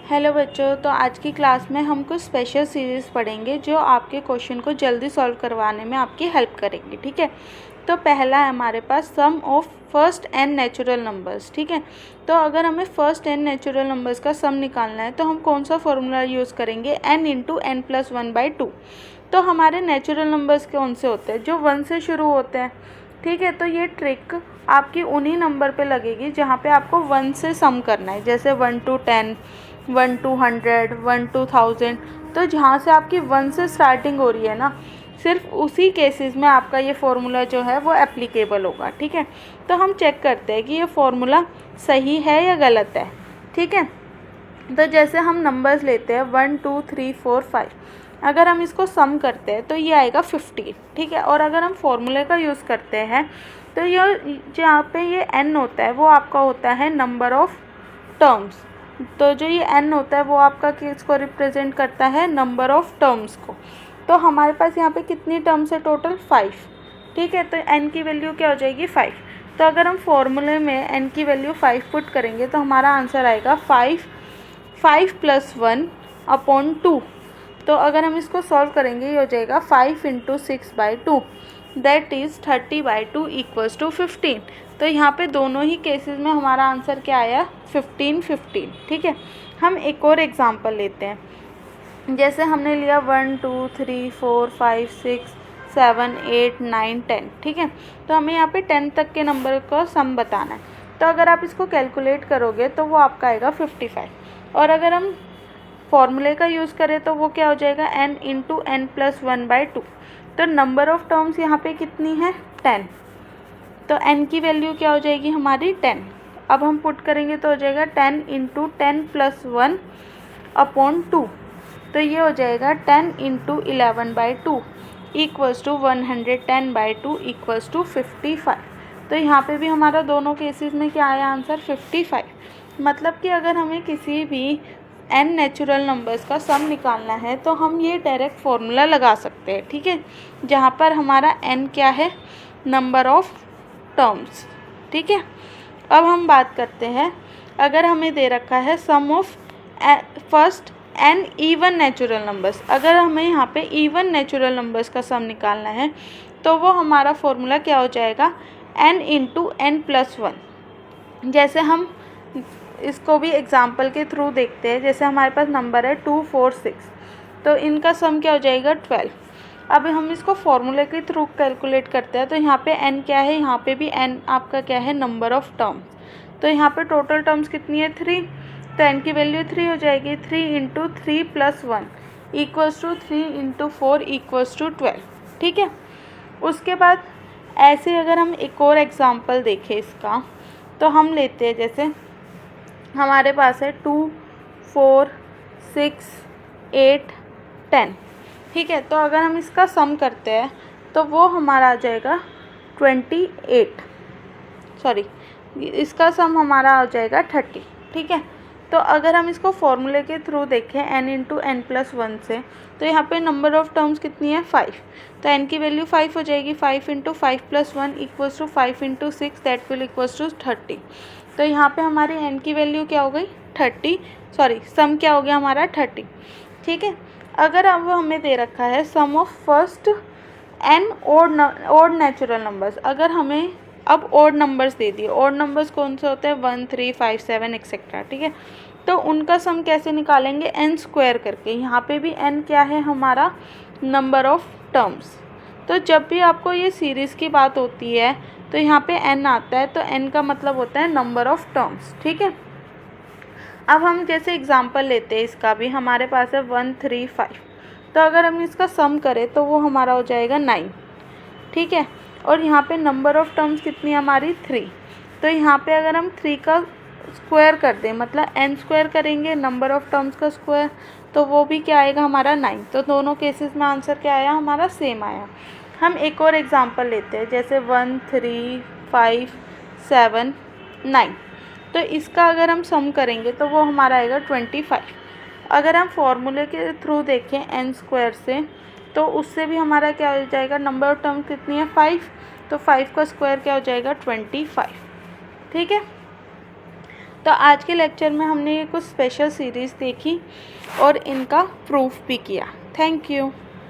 Hello बच्चों, तो आज की क्लास में हम कुछ स्पेशल सीरीज़ पढ़ेंगे जो आपके क्वेश्चन को जल्दी सॉल्व करवाने में आपकी हेल्प करेंगे। ठीक है, तो पहला है हमारे पास sum of first n natural numbers. ठीक है, तो अगर हमें फर्स्ट एन नेचुरल नंबर्स का सम निकालना है तो हम कौन सा फॉर्मूला यूज़ करेंगे, n इंटू एन प्लस 1/2। तो हमारे नेचुरल नंबर्स कौन से होते हैं, जो 1 से शुरू होते हैं। ठीक है, तो ये ट्रिक आपकी उन्हीं नंबर पे लगेगी जहाँ पे आपको 1 से सम करना है, जैसे 1 to 10, 1 to 100, 1 to 1000। तो जहाँ से आपकी 1 से स्टार्टिंग हो रही है ना, सिर्फ उसी केसेस में आपका ये फार्मूला जो है वो एप्लीकेबल होगा। ठीक है, तो हम चेक करते हैं कि ये फार्मूला सही है या गलत है। ठीक है, तो जैसे हम नंबर्स लेते हैं 1 2 3 4 5, अगर हम इसको सम करते हैं तो ये आएगा 15। ठीक है, और अगर हम फॉर्मूले का यूज़ करते हैं तो ये जहाँ पे ये n होता है वो आपका होता है नंबर ऑफ टर्म्स। तो जो ये n होता है वो आपका किसको रिप्रेजेंट करता है, नंबर ऑफ टर्म्स को। तो हमारे पास यहाँ पे कितनी टर्म्स है, टोटल 5। ठीक है, तो n की वैल्यू क्या हो जाएगी, 5। तो अगर हम फॉर्मूले में n की वैल्यू 5 पुट करेंगे तो हमारा आंसर आएगा 5 + 1/2। तो अगर हम इसको सॉल्व करेंगे ये हो जाएगा 5 × 6/2, दैट इज़ 30/2 = 15। तो यहाँ पे दोनों ही केसेस में हमारा आंसर क्या आया, 15। ठीक है, हम एक और एग्जांपल लेते हैं। जैसे हमने लिया 1 2 3 4 5 6 7 8 9 10। ठीक है, तो हमें यहाँ पे 10 तक के नंबर का सम बताना है। तो अगर आप इसको कैलकुलेट करोगे तो वो आपका आएगा 55। और अगर हम फॉर्मूले का यूज़ करें तो वो क्या हो जाएगा, n इंटू एन प्लस 1/2। तो नंबर ऑफ टर्म्स यहाँ पे कितनी है, 10। तो n की वैल्यू क्या हो जाएगी हमारी, 10। अब हम पुट करेंगे तो हो जाएगा 10 इंटू 10 + 1/2। तो ये हो जाएगा 10 इंटू 11/2 = 110/2 = 55। तो यहाँ पे भी हमारा दोनों केसेस में क्या आया आंसर, 55। मतलब कि अगर हमें किसी भी n नेचुरल नंबर्स का सम निकालना है तो हम ये डायरेक्ट फार्मूला लगा सकते हैं। ठीक है, जहाँ पर हमारा n क्या है, नंबर ऑफ टर्म्स। ठीक है, अब हम बात करते हैं, अगर हमें दे रखा है sum of first n even natural numbers. अगर हमें यहाँ पे इवन नेचुरल नंबर्स का सम निकालना है तो वो हमारा फार्मूला क्या हो जाएगा, n इंटू एन प्लस 1। जैसे हम इसको भी एग्जाम्पल के थ्रू देखते हैं। जैसे हमारे पास नंबर है 2 4 6, तो इनका सम क्या हो जाएगा, 12। अब हम इसको फॉर्मूले के थ्रू कैलकुलेट करते हैं तो यहाँ पे n क्या है, यहाँ पे भी n आपका क्या है, नंबर ऑफ टर्म्स। तो यहाँ पे टोटल टर्म्स कितनी है, 3। तो n की वैल्यू 3 हो जाएगी। 3 इंटू 3 + 1 = 3 इंटू 4 = 12। ठीक है, उसके बाद ऐसे अगर हम एक और एग्जाम्पल देखें इसका, तो हम लेते हैं, जैसे हमारे पास है 2 4 6 8 10। ठीक है, तो अगर हम इसका सम करते हैं तो वो हमारा आ जाएगा 28, सॉरी इसका सम हमारा आ जाएगा 30। ठीक है, तो अगर हम इसको फॉर्मूले के थ्रू देखें n इंटू एन प्लस 1 से, तो यहाँ पे नंबर ऑफ टर्म्स कितनी है, 5। तो n की वैल्यू 5 हो जाएगी। 5 इंटू 5 + 1 = 5 इंटू 6, दैट विल = 30। तो यहाँ पे हमारी n की वैल्यू क्या हो गई, 30, सॉरी सम क्या हो गया हमारा, 30। ठीक है, अगर अब हमें दे रखा है sum of first n odd natural numbers. अगर हमें अब ओड नंबर्स दे दिए, ओड नंबर्स कौन से होते हैं, 1 3 5 7 एक्सेट्रा। ठीक है, तो उनका सम कैसे निकालेंगे, n² करके। यहाँ पे भी n क्या है हमारा, नंबर ऑफ टर्म्स। तो जब भी आपको ये सीरीज़ की बात होती है तो यहाँ पे n आता है, तो n का मतलब होता है नंबर ऑफ टर्म्स। ठीक है, अब हम जैसे एग्जांपल लेते हैं, इसका भी हमारे पास है 1 3 5। तो अगर हम इसका सम करें तो वो हमारा हो जाएगा 9। ठीक है, और यहाँ पे नंबर ऑफ टर्म्स कितनी है हमारी, 3। तो यहाँ पे अगर हम 3 का स्क्वायर कर दें, मतलब n² करेंगे नंबर ऑफ टर्म्स का स्क्वायर, तो वो भी क्या आएगा हमारा, 9। तो दोनों केसेस में आंसर क्या आया हमारा, सेम आया। हम एक और एग्जांपल लेते हैं, जैसे 1 3 5 7 9। तो इसका अगर हम सम करेंगे तो वो हमारा आएगा 25। अगर हम फॉर्मूले के थ्रू देखें n² से, तो उससे भी हमारा क्या हो जाएगा, नंबर ऑफ टर्म कितनी है, 5। तो 5 का स्क्वायर क्या हो जाएगा, 25। ठीक है, तो आज के लेक्चर में हमने ये कुछ स्पेशल सीरीज़ देखी और इनका प्रूफ भी किया। Thank you.